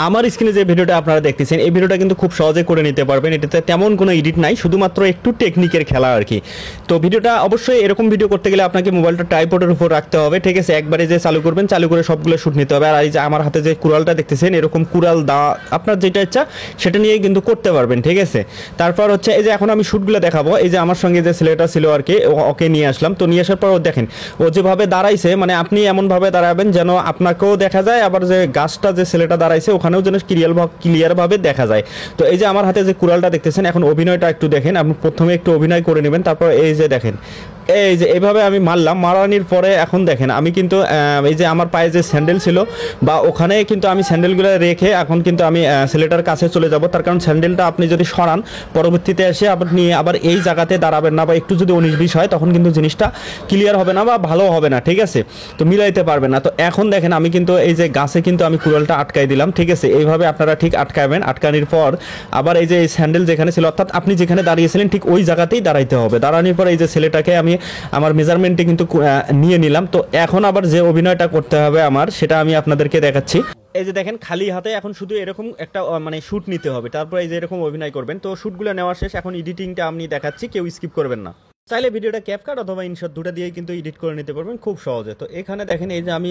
আমার স্ক্রিনে যে ভিডিওটা আপনারা দেখতেছেন এই ভিডিওটা কিন্তু খুব সহজে করে নিতে পারবেন। এটাতে তেমন কোনো এডিট নাই, শুধুমাত্র একটু টেকনিকের খেলা আর কি। তো ভিডিওটা অবশ্যই এরকম ভিডিও করতে গেলে আপনাকে মোবাইলটা ট্রাইপডের উপর রাখতে হবে, ঠিক আছে। একবারে যে চালু করবেন, চালু করে সবগুলো শ্যুট নিতে হবে। আর এই যে আমার হাতে যে কুড়ালটা দেখতেছেন, এরকম কুড়াল দা আপনার যেটা ইচ্ছা সেটা নিয়ে কিন্তু করতে পারবেন, ঠিক আছে। তারপর হচ্ছে এই যে এখন আমি শ্যুটগুলো দেখাবো। এই যে আমার সঙ্গে যে ছেলেটা ছিল আর কি, ওকে নিয়ে আসলাম। তো নিয়ে আসার পর দেখেন ও যেভাবে দাঁড়াইছে, মানে আপনি এমনভাবে দাঁড়াবেন যেন আপনাকেও দেখা যায়, আবার যে গাছটা যে ছেলেটা দাঁড়াইছে ওখানেও যেন ক্লিয়ারভাবে দেখা যায়। তো এই যে আমার হাতে যে কুড়ালটা দেখতেছেন, এখন অভিনয়টা একটু দেখেন। আপনি প্রথমে একটু অভিনয় করে নেবেন, তারপর এই যে দেখেন এই যে এইভাবে আমি মারলাম। মারানির পরে এখন দেখেন আমি কিন্তু এই যে আমার পায়ে যে স্যান্ডেল ছিল বা ওখানে কিন্তু আমি স্যান্ডেলগুলো রেখে এখন কিন্তু আমি ছেলেটার কাছে চলে যাব। তার কারণ স্যান্ডেলটা আপনি যদি সরান পরবর্তীতে এসে আপনি আবার এই জায়গাতে দাঁড়াবেন না, বা একটু যদি 19-20 হয় তখন কিন্তু জিনিসটা ক্লিয়ার হবে না বা ভালো হবে না, ঠিক আছে। তো মিলাইতে পারবেন না। তো এখন দেখেন আমি কিন্তু এই যে গাছে কিন্তু আমি কুড়ালটা আটকাই দিলাম, ঠিক আছে। এইভাবে আপনারা ঠিক আটকাবেন। আটকানোর পর আবার এই যে এই স্যান্ডেল যেখানে ছিল, অর্থাৎ আপনি যেখানে দাঁড়িয়েছিলেন ঠিক ওই জায়গাতেই দাঁড়াইতে হবে। দাঁড়ানোর পর এই যে ছেলেটাকে আমি আমার মেজারমেন্টে কিন্তু নিয়ে নিলাম। তো এখন আবার যে অভিনয়টা করতে হবে আমার, সেটা আমি আপনাদেরকে দেখাচ্ছি। এই যে দেখেন খালি হাতে এখন শুধু এরকম একটা মানে শ্যুট নিতে হবে, তারপর এই যে এরকম অভিনয় করবেন। তো শ্যুটগুলো নেওয়া শেষ, এখন এডিটিংটা আমি দেখাচ্ছি, কেউ স্কিপ করবেন না। চাইলে ভিডিওটা ক্যাপকাট অথবা ইনশট দুটো দিয়েই কিন্তু এডিট করে নিতে পারবেন খুব সহজে। তো এখানে দেখেন এই যে আমি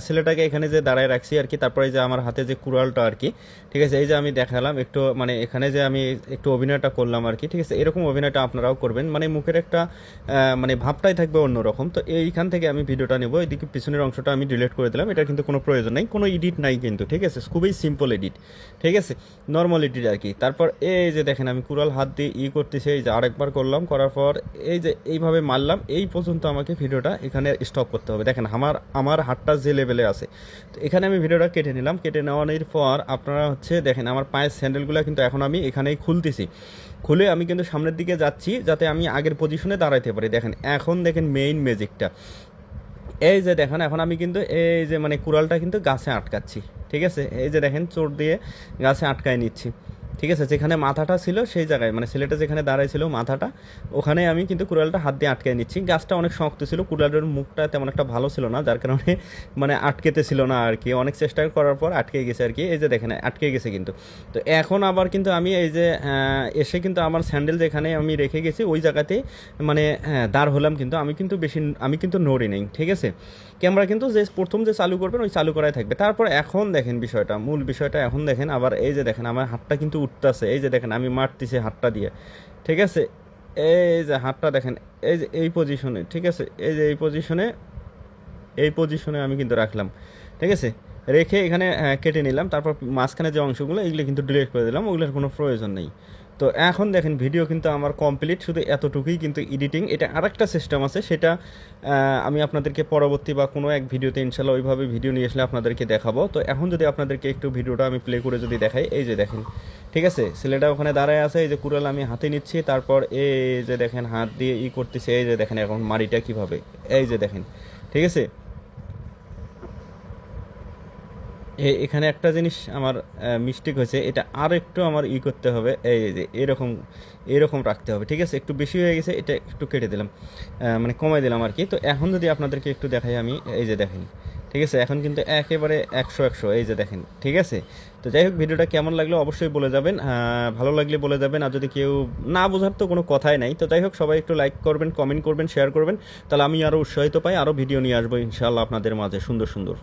ছেলেটাকে এখানে যে দাঁড়ায় রাখছি আর কি, তারপরে এই যে আমার হাতে যে কুড়ালটা আর কি, ঠিক আছে। এই যে আমি দেখালাম একটু, মানে এখানে যে আমি একটু অভিনয়টা করলাম আর কি, ঠিক আছে। এরকম অভিনয়টা আপনারাও করবেন, মানে মুখের একটা মানে ভাবটাই থাকবে অন্যরকম। তো এইখান থেকে আমি ভিডিওটা নেবো, এদিকে পিছনের অংশটা আমি ডিলিট করে দিলাম। এটা কিন্তু কোনো প্রয়োজন নাই, কোনো এডিট নাই কিন্তু, ঠিক আছে। খুবই সিম্পল এডিট, ঠিক আছে, নর্মাল এডিট আর কি। তারপর এই যে দেখেন আমি কুড়াল হাত দিয়ে করতেছি, এই যে আরেকবার করলাম, করার পর এই যে এইভাবে মারলাম। এই পর্যন্ত আমাকে ভিডিওটা এখানে স্টপ করতে হবে। দেখেন আমার হাতটা যে লেভেলে আছে। তো এখানে আমি ভিডিওটা কেটে নিলাম। কেটে নেওয়ানোর পর আপনারা হচ্ছে দেখেন আমার পায়ের স্যান্ডেলগুলো কিন্তু এখন আমি এখানেই খুলতেছি। খুলে আমি কিন্তু সামনের দিকে যাচ্ছি যাতে আমি আগের পজিশনে দাঁড়াইতে পারি। দেখেন এখন দেখেন মেইন ম্যাজিকটা, এই যে দেখেন এখন আমি কিন্তু এই যে মানে কুড়ালটা কিন্তু গাছে আটকাচ্ছি, ঠিক আছে। এই যে দেখেন চোর দিয়ে গাছে আটকায় নিচ্ছি, ঠিক আছে। যেখানে মাথাটা ছিল সেই জায়গায়, মানে ছেলেটা যেখানে দাঁড়াইছিল মাথাটা, ওখানে আমি কিন্তু কুড়ালটা হাত দিয়ে আটকে নিচ্ছি। গাছটা অনেক শক্ত ছিল, কুড়ালের মুখটা তেমন একটা ভালো ছিল না, যার কারণে মানে আটকেতে ছিল না আর কি। অনেক চেষ্টা করার পর আটকে গেছে আর কি। এই যে দেখেন আটকে গেছে কিন্তু। তো এখন আবার কিন্তু আমি এই যে এসে কিন্তু আমার স্যান্ডেল যেখানে আমি রেখে গেছি ওই জায়গাতেই মানে দাঁড় হলাম। কিন্তু আমি কিন্তু নড়ি নেই, ঠিক আছে। ক্যামেরা কিন্তু যে প্রথম যে চালু করবেন ওই চালু করাই থাকবে। তারপর এখন দেখেন বিষয়টা, মূল বিষয়টা এখন দেখেন। আবার এই যে দেখেন আমার হাতটা কিন্তু উঠতেছে, এই যে দেখেন আমি মারতেছি হাতটা দিয়ে, ঠিক আছে। এই যে হাতটা দেখেন এই যে এই পজিশনে, ঠিক আছে। এই যে এই পজিশনে আমি কিন্তু রাখলাম, ঠিক আছে। রেখে এখানে কেটে নিলাম। তারপর মাঝখানে যে অংশগুলো এগুলো কিন্তু ডিলিট করে দিলাম, ওগুলোর কোনো প্রয়োজন নেই। তো এখন দেখেন ভিডিও কিন্তু আমার কমপ্লিট, শুধু এতটুকুই কিন্তু এডিটিং। এটা আরেকটা সিস্টেম আছে, সেটা আমি আপনাদেরকে পরবর্তী বা কোনো এক ভিডিওতে ইনশাল্লাহ ওইভাবে ভিডিও নিয়ে আসলে আপনাদেরকে দেখাবো। তো এখন যদি আপনাদেরকে একটু ভিডিওটা আমি প্লে করে যদি দেখাই, এই যে দেখেন, ঠিক আছে। ছেলেটা ওখানে দাঁড়ায় আছে, এই যে কুড়াল আমি হাতে নিচ্ছি, তারপর এই যে দেখেন হাত দিয়ে করতেছে। এই যে দেখেন এখন মারিটা কীভাবে, এই যে দেখেন, ঠিক আছে। এখানে একটা জিনিস আমার মিস্টেক হয়েছে, এটা আর একটু আমার করতে হবে। এই যে এরকম রাখতে হবে, ঠিক আছে। একটু বেশি হয়ে গেছে, এটা একটু কেটে দিলাম, মানে কমাই দিলাম আর কি। তো এখন যদি আপনাদেরকে একটু দেখাই আমি, এই যে দেখেন, ঠিক আছে। এখন কিন্তু একেবারে 100 এই যে দেখেন, ঠিক আছে। তো যাই হোক ভিডিওটা কেমন লাগলো অবশ্যই বলে যাবেন, ভালো লাগলে বলে যাবেন। আর যদি কেউ না বোঝার তো কোনো কথাই নাই। তো যাই হোক সবাই একটু লাইক করবেন, কমেন্ট করবেন, শেয়ার করবেন, তাহলে আমি আরও উৎসাহিত পাই, আরও ভিডিও নিয়ে আসবো ইনশাআল্লাহ আপনাদের মাঝে সুন্দর সুন্দর।